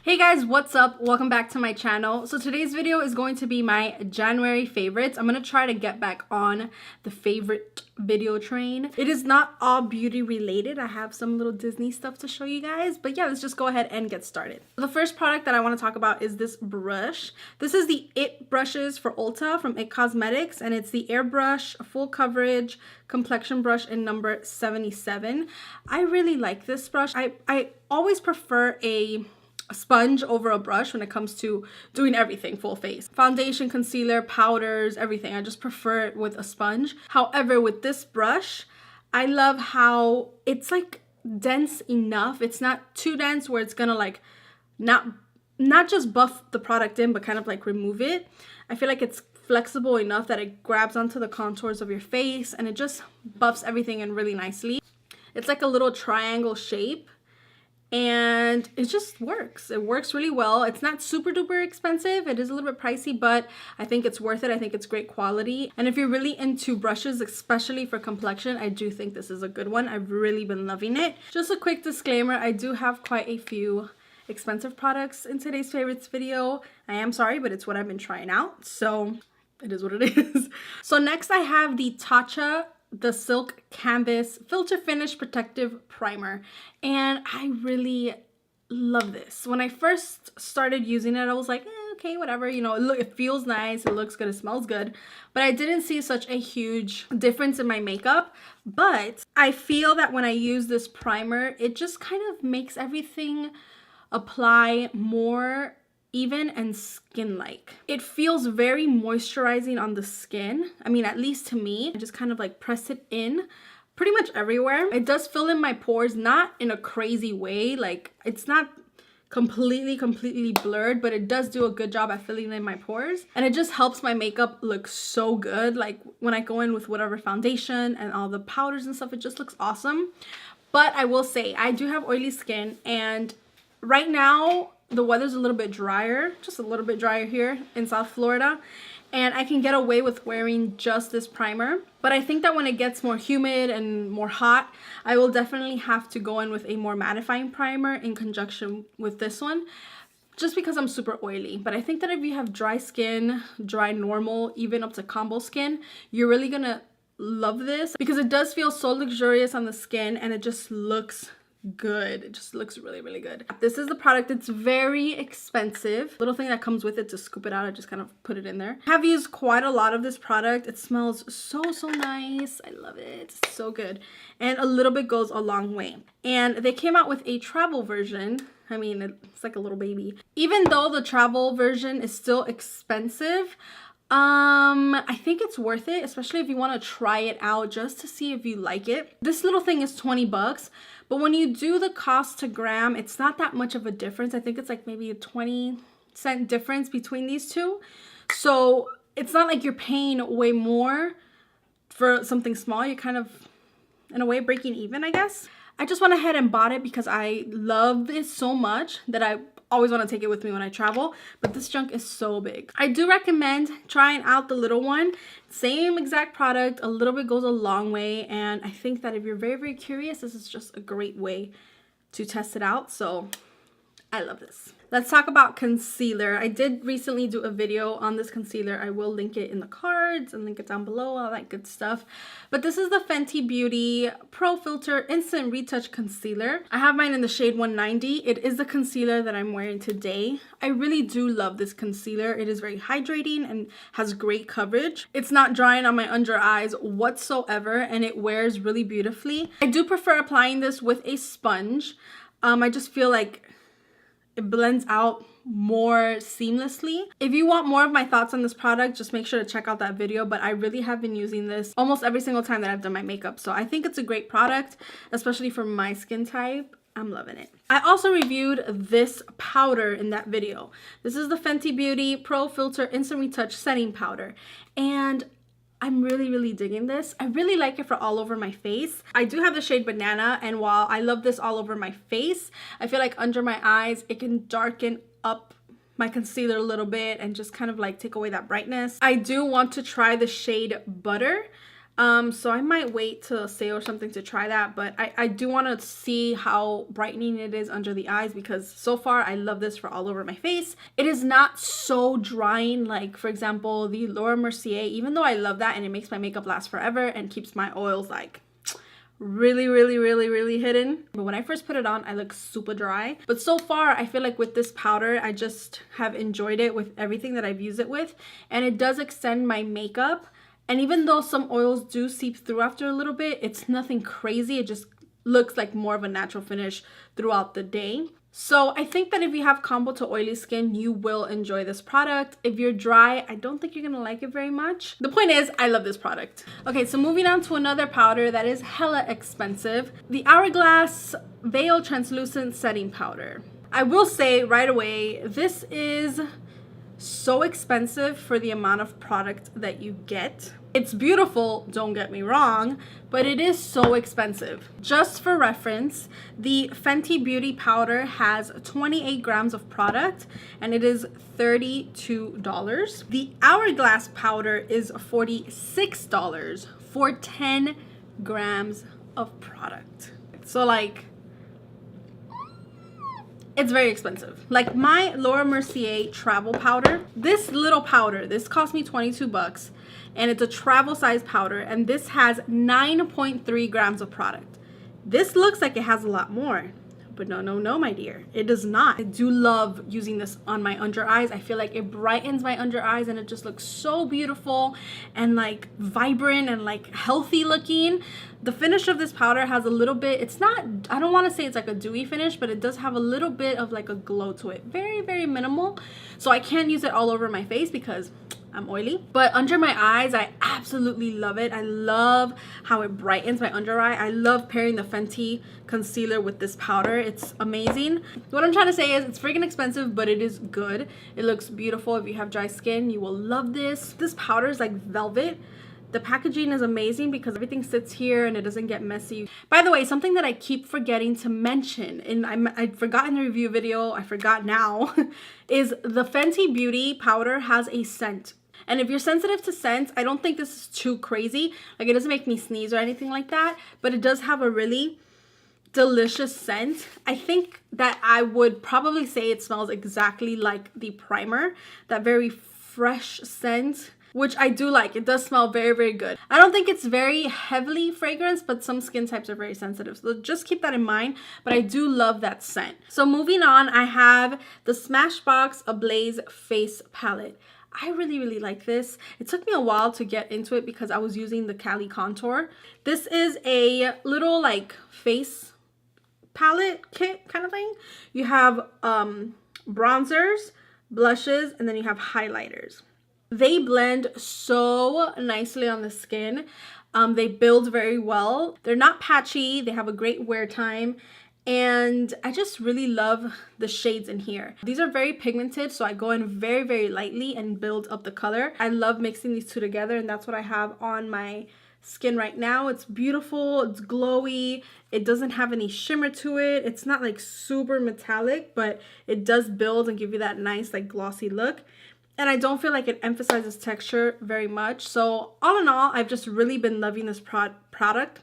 Hey guys, what's up? Welcome back to my channel. So today's video is going to be my January favorites. I'm going to try to get back on the favorite video train. It is not all beauty related. I have some little Disney stuff to show you guys. But yeah, let's just go ahead and get started. The first product that I want to talk about is this brush. This is the It brushes for Ulta from It Cosmetics, and it's the Airbrush Full Coverage Complexion Brush in number 77. I really like this brush. I always prefer a sponge over a brush when it comes to doing everything full face. Foundation, concealer, powders, everything. I just prefer it with a sponge. However, with this brush, I love how it's like dense enough. It's not too dense where it's gonna like not just buff the product in, but kind of like remove it. I feel like it's flexible enough that it grabs onto the contours of your face and it just buffs everything in really nicely. It's like a little triangle shape. And it just works. It works really well. It's not super duper expensive. It is a little bit pricey, but I think it's worth it. I think it's great quality. And if you're really into brushes, especially for complexion, I do think this is a good one. I've really been loving it. Just a quick disclaimer, I do have quite a few expensive products in today's favorites video. I am sorry, but it's what I've been trying out. So it is what it is. So next I have the TATCHA the Silk Canvas Filter Finish Protective Primer, and I really love this. When I first started using it, I was like, okay, whatever, you know, it feels nice, it looks good, it smells good, but I didn't see such a huge difference in my makeup. But I feel that when I use this primer, it just kind of makes everything apply more even and skin-like. It feels very moisturizing on the skin. I mean, at least to me. I just kind of like press it in pretty much everywhere. It does fill in my pores, not in a crazy way. Like, it's not completely blurred, but it does do a good job at filling in my pores. And it just helps my makeup look so good. Like, when I go in with whatever foundation and all the powders and stuff, it just looks awesome. But I will say, I do have oily skin, and right now, the weather's a little bit drier, just a little bit drier here in South Florida, and I can get away with wearing just this primer. But I think that when it gets more humid and more hot, I will definitely have to go in with a more mattifying primer in conjunction with this one, just because I'm super oily. But I think that if you have dry skin, dry normal, even up to combo skin, you're really gonna love this because it does feel so luxurious on the skin and it just looks good. It just looks really good. This is the product. It's very expensive. Little thing that comes with it to scoop it out, I just kind of put it in there. I have used quite a lot of this product. It smells so nice. I love it. It's so good, and a little bit goes a long way. And they came out with a travel version. I mean, it's like a little baby. Even though the travel version is still expensive, I think it's worth it, especially if you want to try it out just to see if you like it. This little thing is 20 bucks, but when you do the cost to gram, it's not that much of a difference. I think it's like maybe a 20-cent difference between these two. So it's not like you're paying way more for something small. You're kind of, in a way, breaking even, I guess. I just went ahead and bought it because I love it so much that I always want to take it with me when I travel, but this junk is so big. I do recommend trying out the little one. Same exact product, a little bit goes a long way, and I think that if you're very curious, this is just a great way to test it out. So I love this. Let's talk about concealer. I did recently do a video on this concealer. I will link it in the cards and link it down below, all that good stuff. But this is the Fenty Beauty Pro Filter Instant Retouch Concealer. I have mine in the shade 190. It is the concealer that I'm wearing today. I really do love this concealer. It is very hydrating and has great coverage. It's not drying on my under eyes whatsoever, and it wears really beautifully. I do prefer applying this with a sponge. I just feel like it blends out more seamlessly. If you want more of my thoughts on this product, just make sure to check out that video. But I really have been using this almost every single time that I've done my makeup. So I think it's a great product, especially for my skin type. I'm loving it. I also reviewed this powder in that video. This is the Fenty Beauty Pro Filter Instant Retouch Setting Powder. And I'm really digging this. I really like it for all over my face. I do have the shade Banana, and while I love this all over my face, I feel like under my eyes, it can darken up my concealer a little bit and just kind of like take away that brightness. I do want to try the shade Butter. So I might wait till a sale or something to try that, but I do want to see how brightening it is under the eyes, because so far I love this for all over my face. It is not so drying like, for example, the Laura Mercier, even though I love that and it makes my makeup last forever and keeps my oils like really hidden. But when I first put it on, I look super dry. But so far, I feel like with this powder, I just have enjoyed it with everything that I've used it with. And it does extend my makeup. And even though some oils do seep through after a little bit, it's nothing crazy. It just looks like more of a natural finish throughout the day. So I think that if you have combo to oily skin, you will enjoy this product. If you're dry, I don't think you're gonna like it very much. The point is, I love this product. Okay, so moving on to another powder that is hella expensive. The Hourglass Veil Translucent Setting Powder. I will say right away, this is so expensive for the amount of product that you get. It's beautiful, don't get me wrong, but it is so expensive. Just for reference, the Fenty Beauty powder has 28 grams of product and it is $32. The Hourglass powder is $46 for 10 grams of product. So like, it's very expensive. Like my Laura Mercier travel powder, this little powder, this cost me 22 bucks. And it's a travel size powder, and this has 9.3 grams of product. This looks like it has a lot more, but no, my dear, it does not. I do love using this on my under eyes. I feel like it brightens my under eyes and it just looks so beautiful and like vibrant and like healthy looking. The finish of this powder has a little bit, it's not, I don't want to say it's like a dewy finish, but it does have a little bit of like a glow to it. Very minimal. So I can't use it all over my face because I'm oily, but under my eyes, I absolutely love it. I love how it brightens my under eye. I love pairing the Fenty concealer with this powder. It's amazing. What I'm trying to say is it's freaking expensive, but it is good. It looks beautiful. If you have dry skin, you will love this. This powder is like velvet. The packaging is amazing because everything sits here and it doesn't get messy. By the way, something that I keep forgetting to mention, and I forgot in the review video, I forgot now, is the Fenty Beauty powder has a scent. And if you're sensitive to scents, I don't think this is too crazy. Like, it doesn't make me sneeze or anything like that, but it does have a really delicious scent. I think that I would probably say it smells exactly like the primer, that very fresh scent, which I do like. It does smell very good. I don't think it's very heavily fragranced, but some skin types are very sensitive. So just keep that in mind, but I do love that scent. So moving on, I have the Smashbox Ablaze Face Palette. I really like this. It took me a while to get into it because I was using the Cali Contour. This is a little like face palette kit kind of thing. You have bronzers, blushes, and then you have highlighters. They blend so nicely on the skin. They build very well. They're not patchy. They have a great wear time. And I just really love the shades in here. These are very pigmented, so I go in very lightly and build up the color. I love mixing these two together, and that's what I have on my skin right now. It's beautiful, it's glowy, it doesn't have any shimmer to it. It's not like super metallic, but it does build and give you that nice like glossy look. And I don't feel like it emphasizes texture very much. So all in all, I've just really been loving this product.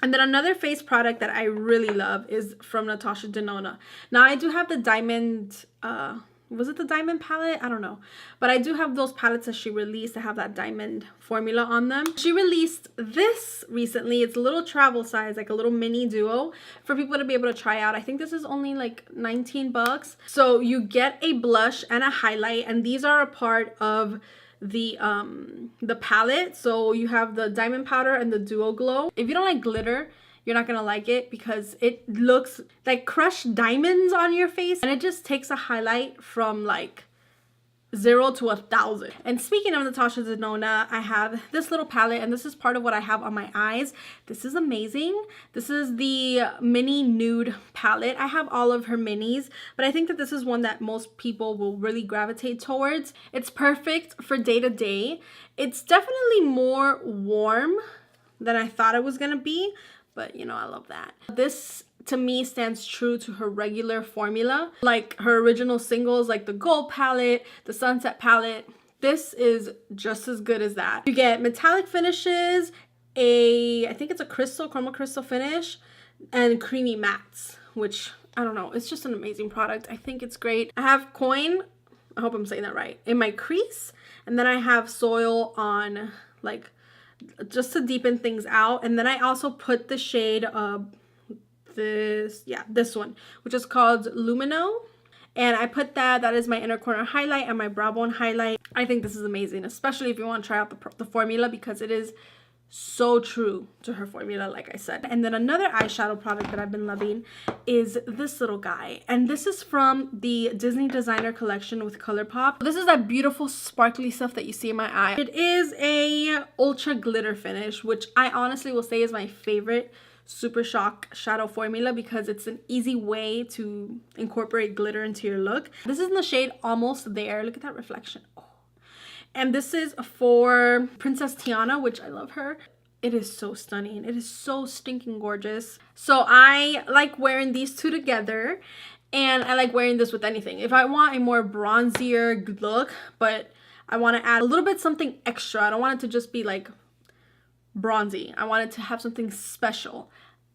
And then another face product that I really love is from NATASHA DENONA. Now I do have the diamond, was it the diamond palette? I don't know. But I do have those palettes that she released that have that diamond formula on them. She released this recently. It's a little travel size, like a little mini duo for people to be able to try out. I think this is only like 19 bucks. So you get a blush and a highlight, and these are a part of the palette. So you have the diamond powder and the duo glow. If you don't like glitter, you're not gonna like it because it looks like crushed diamonds on your face, and it just takes a highlight from like 0 to 1,000. And speaking of NATASHA DENONA, I have this little palette, and this is part of what I have on my eyes. This is amazing. This is the mini nude palette. I have all of her minis, but I think that this is one that most people will really gravitate towards. It's perfect for day to day. It's definitely more warm than I thought it was gonna be, but you know, I love that. This to me stands true to her regular formula, like her original singles, like the gold palette, the sunset palette. This is just as good as that. You get metallic finishes, I think it's a chroma crystal finish and creamy mattes, which I don't know, it's just an amazing product. I think it's great. I have coin, I hope I'm saying that right, in my crease, and then I have soil on, like, just to deepen things out. And then I also put the shade this one, which is called Lumino, and I put that is my inner corner highlight and my brow bone highlight. I think this is amazing, especially if you want to try out the formula, because it is so true to her formula, like I said. And then another eyeshadow product that I've been loving is this little guy, and this is from the Disney Designer Collection with ColourPop. This is that beautiful sparkly stuff that you see in my eye. It is a ultra glitter finish, which I honestly will say is my favorite Super Shock shadow formula, because it's an easy way to incorporate glitter into your look. This is in the shade Almost There. Look at that reflection. Oh. And this is for Princess Tiana, which I love her. It is so stunning. It is so stinking gorgeous. So I like wearing these two together, and I like wearing this with anything. If I want a more bronzier look, but I want to add a little bit something extra, I don't want it to just be like bronzy, I want it to have something special,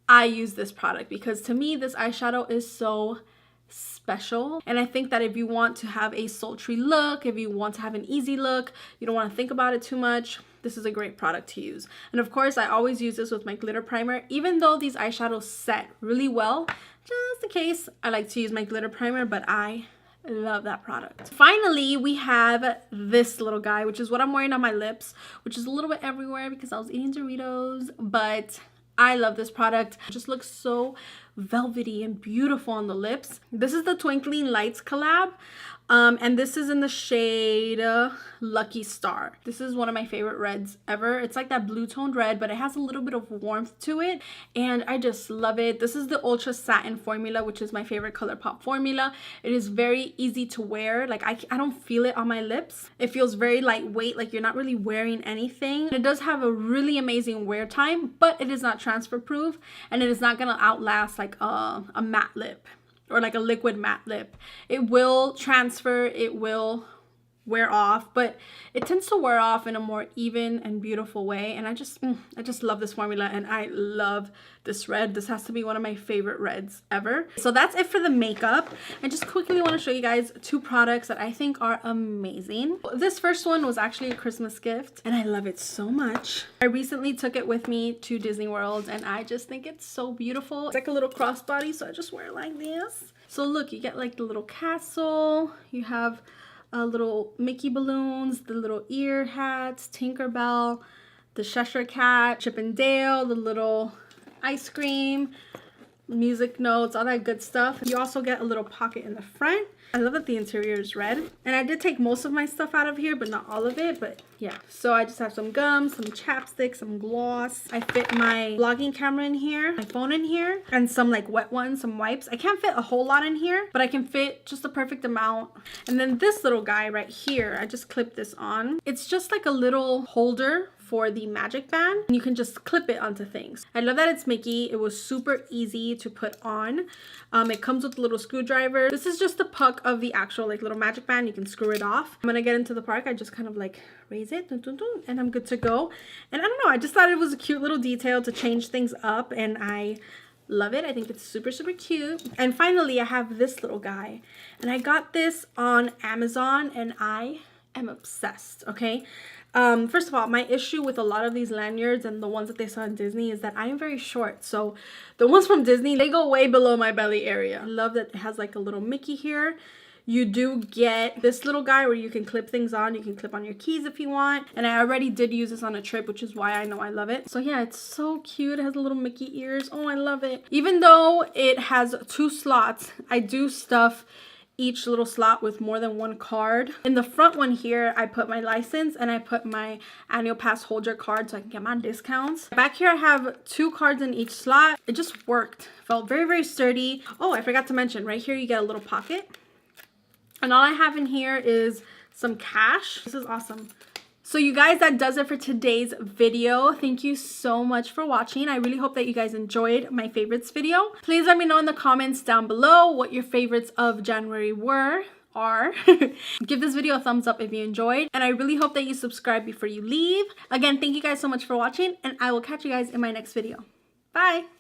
I use this product, because to me this eyeshadow is so special. And I think that if you want to have a sultry look, if you want to have an easy look, you don't want to think about it too much, this is a great product to use. And of course I always use this with my glitter primer. Even though these eyeshadows set really well, just in case, I like to use my glitter primer, but I love that product. Finally, we have this little guy, which is what I'm wearing on my lips, which is a little bit everywhere because I was eating Doritos, but I love this product. It just looks so velvety and beautiful on the lips. This is the Twinkling Lights collab, and this is in the shade Lucky Star. This is one of my favorite reds ever. It's like that blue toned red, but it has a little bit of warmth to it, and I just love it. This is the Ultra Satin formula, which is my favorite ColourPop formula. It is very easy to wear. Like I don't feel it on my lips. It feels very lightweight, like you're not really wearing anything. It does have a really amazing wear time, but it is not transfer proof, and it is not gonna outlast like a matte lip or like a liquid matte lip. It will transfer, it will wear off, but it tends to wear off in a more even and beautiful way. And I just love this formula, and I love this red. This has to be one of my favorite reds ever. So that's it for the makeup. I just quickly want to show you guys two products that I think are amazing. This first one was actually a Christmas gift, and I love it so much. I recently took it with me to Disney World, and I just think it's so beautiful. It's like a little crossbody, so I just wear it like this. So look, you get like the little castle, you have little Mickey balloons, the little ear hats, Tinkerbell, the Cheshire Cat, Chip and Dale, the little ice cream, music notes, all that good stuff. You also get a little pocket in the front. I love that the interior is red. And I did take most of my stuff out of here, but not all of it. But yeah, so I just have some gum, some chapstick, some gloss. I fit my vlogging camera in here, my phone in here, and some like wet ones, some wipes. I can't fit a whole lot in here, but I can fit just the perfect amount. And then this little guy right here, I just clipped this on. It's just like a little holder for the magic band, and you can just clip it onto things. I love that it's Mickey. It was super easy to put on. It comes with a little screwdriver. This is just the puck of the actual like little magic band. You can screw it off. When I get into the park, I just kind of like raise it, dun, dun, dun, and I'm good to go. And I don't know, I just thought it was a cute little detail to change things up, and I love it. I think it's super, super cute. And finally, I have this little guy, and I got this on Amazon, and I am obsessed, okay? First of all, my issue with a lot of these lanyards and the ones that they saw in Disney is that I am very short. So the ones from Disney, they go way below my belly area. I love that it has like a little Mickey here. You do get this little guy where you can clip things on. You can clip on your keys if you want. And I already did use this on a trip, which is why I know I love it. So yeah, it's so cute. It has little Mickey ears. Oh, I love it. Even though it has 2 slots, I do stuff each little slot with more than 1 card. In the front one here, I put my license and I put my annual pass holder card so I can get my discounts. Back here, I have 2 cards in each slot. It just worked. Felt very, very sturdy. Oh, I forgot to mention, right here you get a little pocket. And all I have in here is some cash. This is awesome. So you guys, that does it for today's video. Thank you so much for watching. I really hope that you guys enjoyed my favorites video. Please let me know in the comments down below what your favorites of January were. are. Give this video a thumbs up if you enjoyed, and I really hope that you subscribe before you leave. Again, thank you guys so much for watching, and I will catch you guys in my next video. Bye!